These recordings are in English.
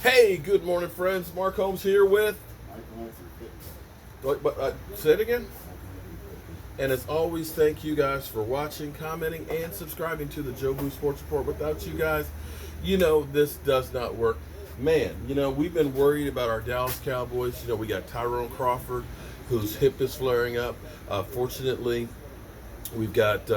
Hey, good morning, friends. Mark Holmes here with. Say it again. And as always, thank you guys for watching, commenting, and subscribing to the Joe Boo Sports Report. Without you guys, this does not work. Man, we've been worried about our Dallas Cowboys. We got Tyrone Crawford, whose hip is flaring up. Fortunately, we've got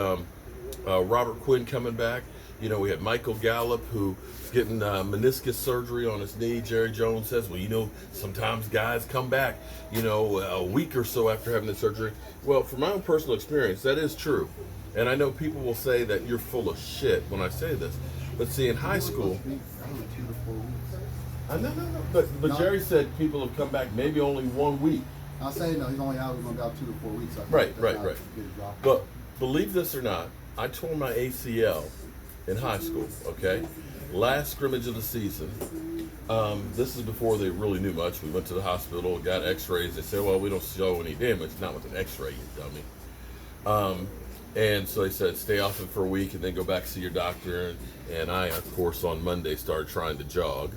Robert Quinn coming back. We had Michael Gallup, who's getting meniscus surgery on his knee. Jerry Jones says, well, sometimes guys come back, a week or so after having the surgery. Well, from my own personal experience, that is true. And I know people will say that you're full of shit when I say this. But see, in high school, no. But Jerry said people have come back maybe only 1 week. I'll say no, he's only out about 2 to 4 weeks. Right. But believe this or not, I tore my ACL in high school, okay? Last scrimmage of the season. This is before they really knew much. We went to the hospital, got x-rays. They said, well, we don't show any damage. Not with an x-ray, you dummy. And so they said, stay off it for a week and then go back see your doctor. And I, of course, on Monday started trying to jog.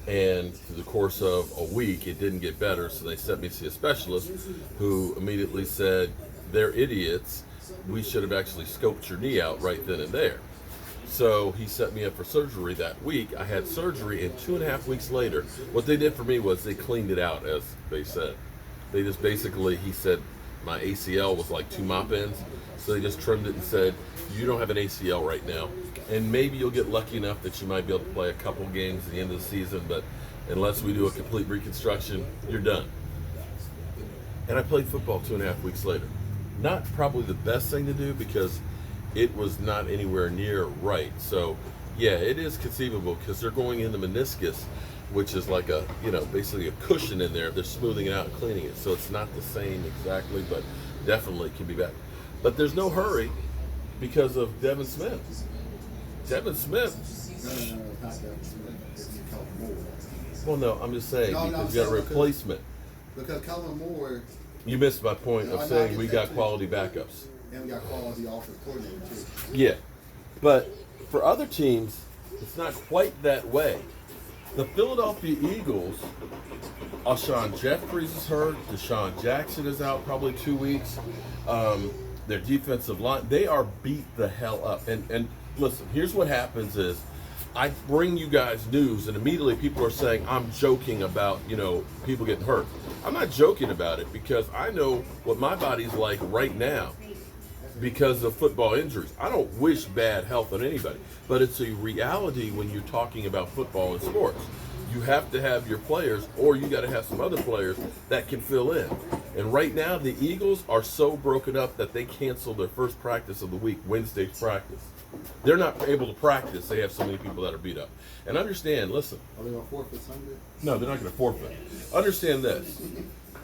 And through the course of a week, it didn't get better. So they sent me to see a specialist who immediately said, they're idiots. We should have actually scoped your knee out right then and there. So he set me up for surgery that week. I had surgery, and 2.5 weeks later, what they did for me was they cleaned it out, as they said. They just basically, he said, my ACL was like 2 mop ends. So they just trimmed it and said, you don't have an ACL right now. And maybe you'll get lucky enough that you might be able to play a couple games at the end of the season, but unless we do a complete reconstruction, you're done. And I played football 2.5 weeks later. Not probably the best thing to do because it was not anywhere near right. So, yeah, it is conceivable because they're going in the meniscus, which is like basically a cushion in there. They're smoothing it out and cleaning it. So it's not the same exactly, but definitely can be back. But there's no hurry because of Devin Smith. Devin Smith. No, it's not Devin Smith. It's Kellen Moore. Well, no, I'm just saying because you got a replacement. Because Kellen Moore. You missed my point of saying we got quality backups. And we got quality offensive coordinator too. Yeah, but for other teams, it's not quite that way. The Philadelphia Eagles, Alshon Jeffries is hurt. Deshaun Jackson is out probably 2 weeks. Their defensive line, they are beat the hell up. And listen, here's what happens is I bring you guys news, and immediately people are saying I'm joking about, people getting hurt. I'm not joking about it because I know what my body's like right now because of football injuries. I don't wish bad health on anybody, but it's a reality when you're talking about football and sports. You have to have your players, or you got to have some other players that can fill in. And right now, the Eagles are so broken up that they canceled their first practice of the week, Wednesday's practice. They're not able to practice. They have so many people that are beat up. And understand, listen. Are they going to forfeit Sunday? No, they're not going to forfeit. Understand this.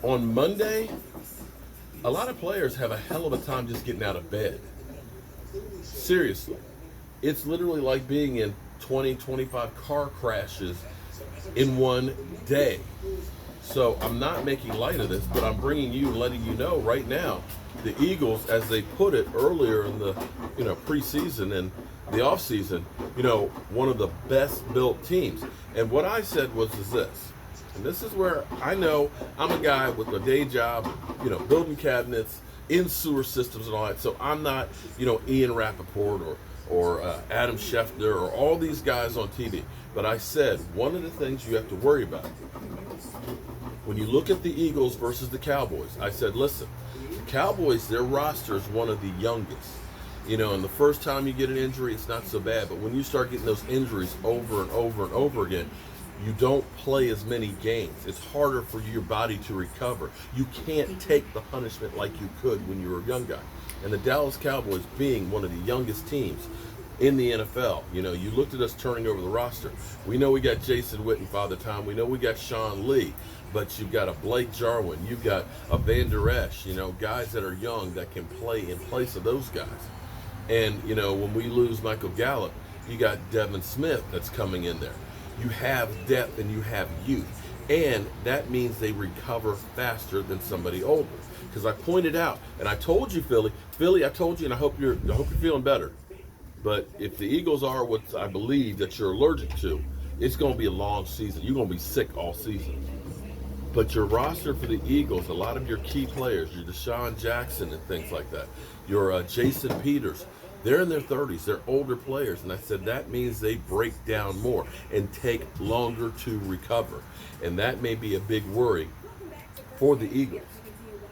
On Monday, a lot of players have a hell of a time just getting out of bed. Seriously. It's literally like being in 20, 25 car crashes in one day. So I'm not making light of this, but I'm bringing you, letting you know right now, the Eagles, as they put it earlier in the preseason and the offseason, one of the best built teams. And what I said was this. And this is where I know I'm a guy with a day job, building cabinets in sewer systems and all that. So I'm not, Ian Rappaport or Adam Schefter or all these guys on TV. But I said one of the things you have to worry about when you look at the Eagles versus the Cowboys, I said, listen, the Cowboys, their roster is one of the youngest. And the first time you get an injury, it's not so bad. But when you start getting those injuries over and over and over again, you don't play as many games. It's harder for your body to recover. You can't take the punishment like you could when you were a young guy. And the Dallas Cowboys being one of the youngest teams in the NFL, you looked at us turning over the roster. We know we got Jason Witten, Father Time. We know we got Sean Lee. But you've got a Blake Jarwin. You've got a Van Der Esch, guys that are young that can play in place of those guys. And, when we lose Michael Gallup, you got Devin Smith that's coming in there. You have depth and you have youth. And that means they recover faster than somebody older. Because I pointed out, and I told you, Philly, I told you, and I hope you're feeling better. But if the Eagles are what I believe that you're allergic to, It's going to be a long season. You're going to be sick all season. But your roster for the Eagles, a lot of your key players, your Deshaun Jackson and things like that, your Jason Peters, they're in their 30s. They're older players. And I said that means they break down more and take longer to recover. And that may be a big worry for the Eagles.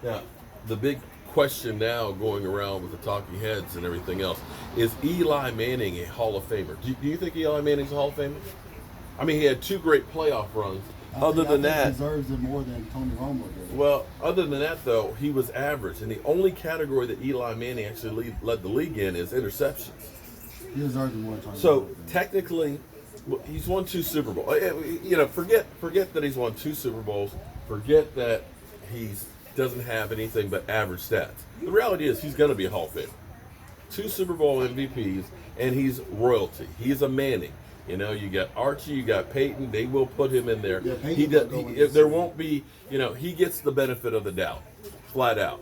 Now, the big question now going around with the talking heads and everything else is Eli Manning a Hall of Famer? Do you think Eli Manning's a Hall of Famer? I mean, he had 2 great playoff runs. Other than that, he deserves it more than Tony Romo did. well, other than that, though, he was average. And the only category that Eli Manning actually led the league in is interceptions. He deserves it more than Tony So, Romo did. technically, he's won 2 Super Bowls. You know, forget that he's won 2 Super Bowls. Forget that he doesn't have anything but average stats. The reality is he's going to be a Hall of Famer. 2 Super Bowl MVPs, and he's royalty. He's a Manning. You know, you got Archie, you got Peyton. They will put him in there. Yeah, Peyton He will does. go in There this won't be. You know, he gets the benefit of the doubt, flat out,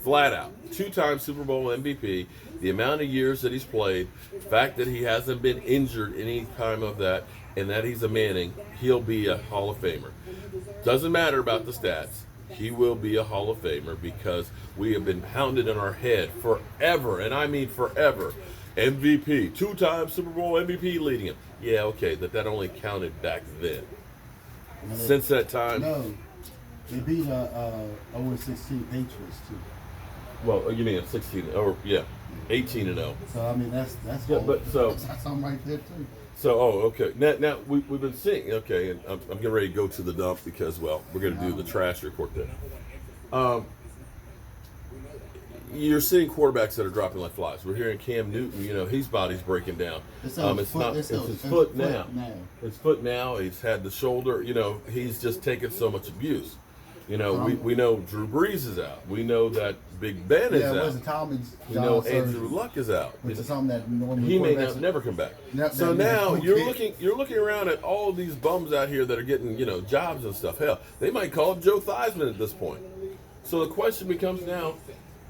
flat out. 2-time Super Bowl MVP. The amount of years that he's played, the fact that he hasn't been injured any time of that, and that he's a Manning, he'll be a Hall of Famer. Doesn't matter about the stats. He will be a Hall of Famer because we have been pounded in our head forever, and I mean forever. MVP, 2-time Super Bowl MVP leading him. Yeah, okay, that only counted back then. And they- Since that time, No, they beat 0-16 Patriots too. well, you mean 16 or 18-0. So I mean that's Yeah, all- but so- that's something right there too. So, okay. Now we've been seeing. Okay, and I'm getting ready to go to the dump because, well, we're going to do the trash report there. You're seeing quarterbacks that are dropping like flies. We're hearing Cam Newton. You know, his body's breaking down. It's It's not. It's his foot now. His foot now. He's had the shoulder. You know, he's just taken so much abuse. You know, we know Drew Brees is out. We know that Big Ben is Yeah, it out. wasn't Tommy We know John Andrew surgery, Luck is out. which is something that normally He may quarterbacks- never come back. That- So that- now that- you're looking around at all these bums out here that are getting jobs and stuff. Hell, they might call up Joe Theismann at this point. So the question becomes now: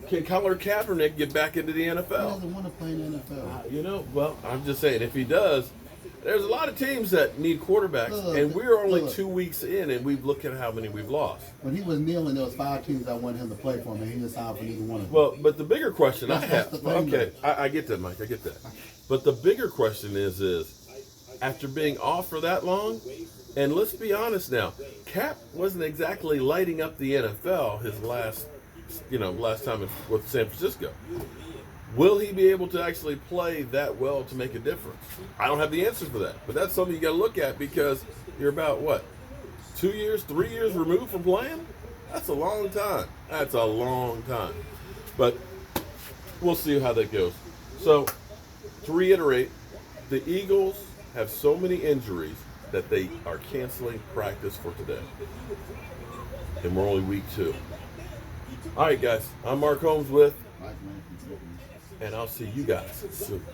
can Colin Kaepernick get back into the He NFL? doesn't want to play in the NFL. Well, I'm just saying if he does, there's a lot of teams that need quarterbacks, Look, and we're only look. 2 weeks in, and we've looked at how many we've lost. When he was kneeling, there was 5 teams that wanted him to play for him, and he didn't sign for neither one of them. Well, but the bigger question I That's have, the thing, okay, I get that, Mike, I get that. But the bigger question is after being off for that long, and let's be honest now, Cap wasn't exactly lighting up the NFL his last time with San Francisco. Will he be able to actually play that well to make a difference? I don't have the answer for that, but that's something you got to look at because you're about 2 years, 3 years removed from playing? That's a long time. That's a long time. But we'll see how that goes. So, to reiterate, the Eagles have so many injuries that they are canceling practice for today. And we're only week 2. All right, guys. I'm Mark Holmes with, Mike Manning. and I'll see you guys soon.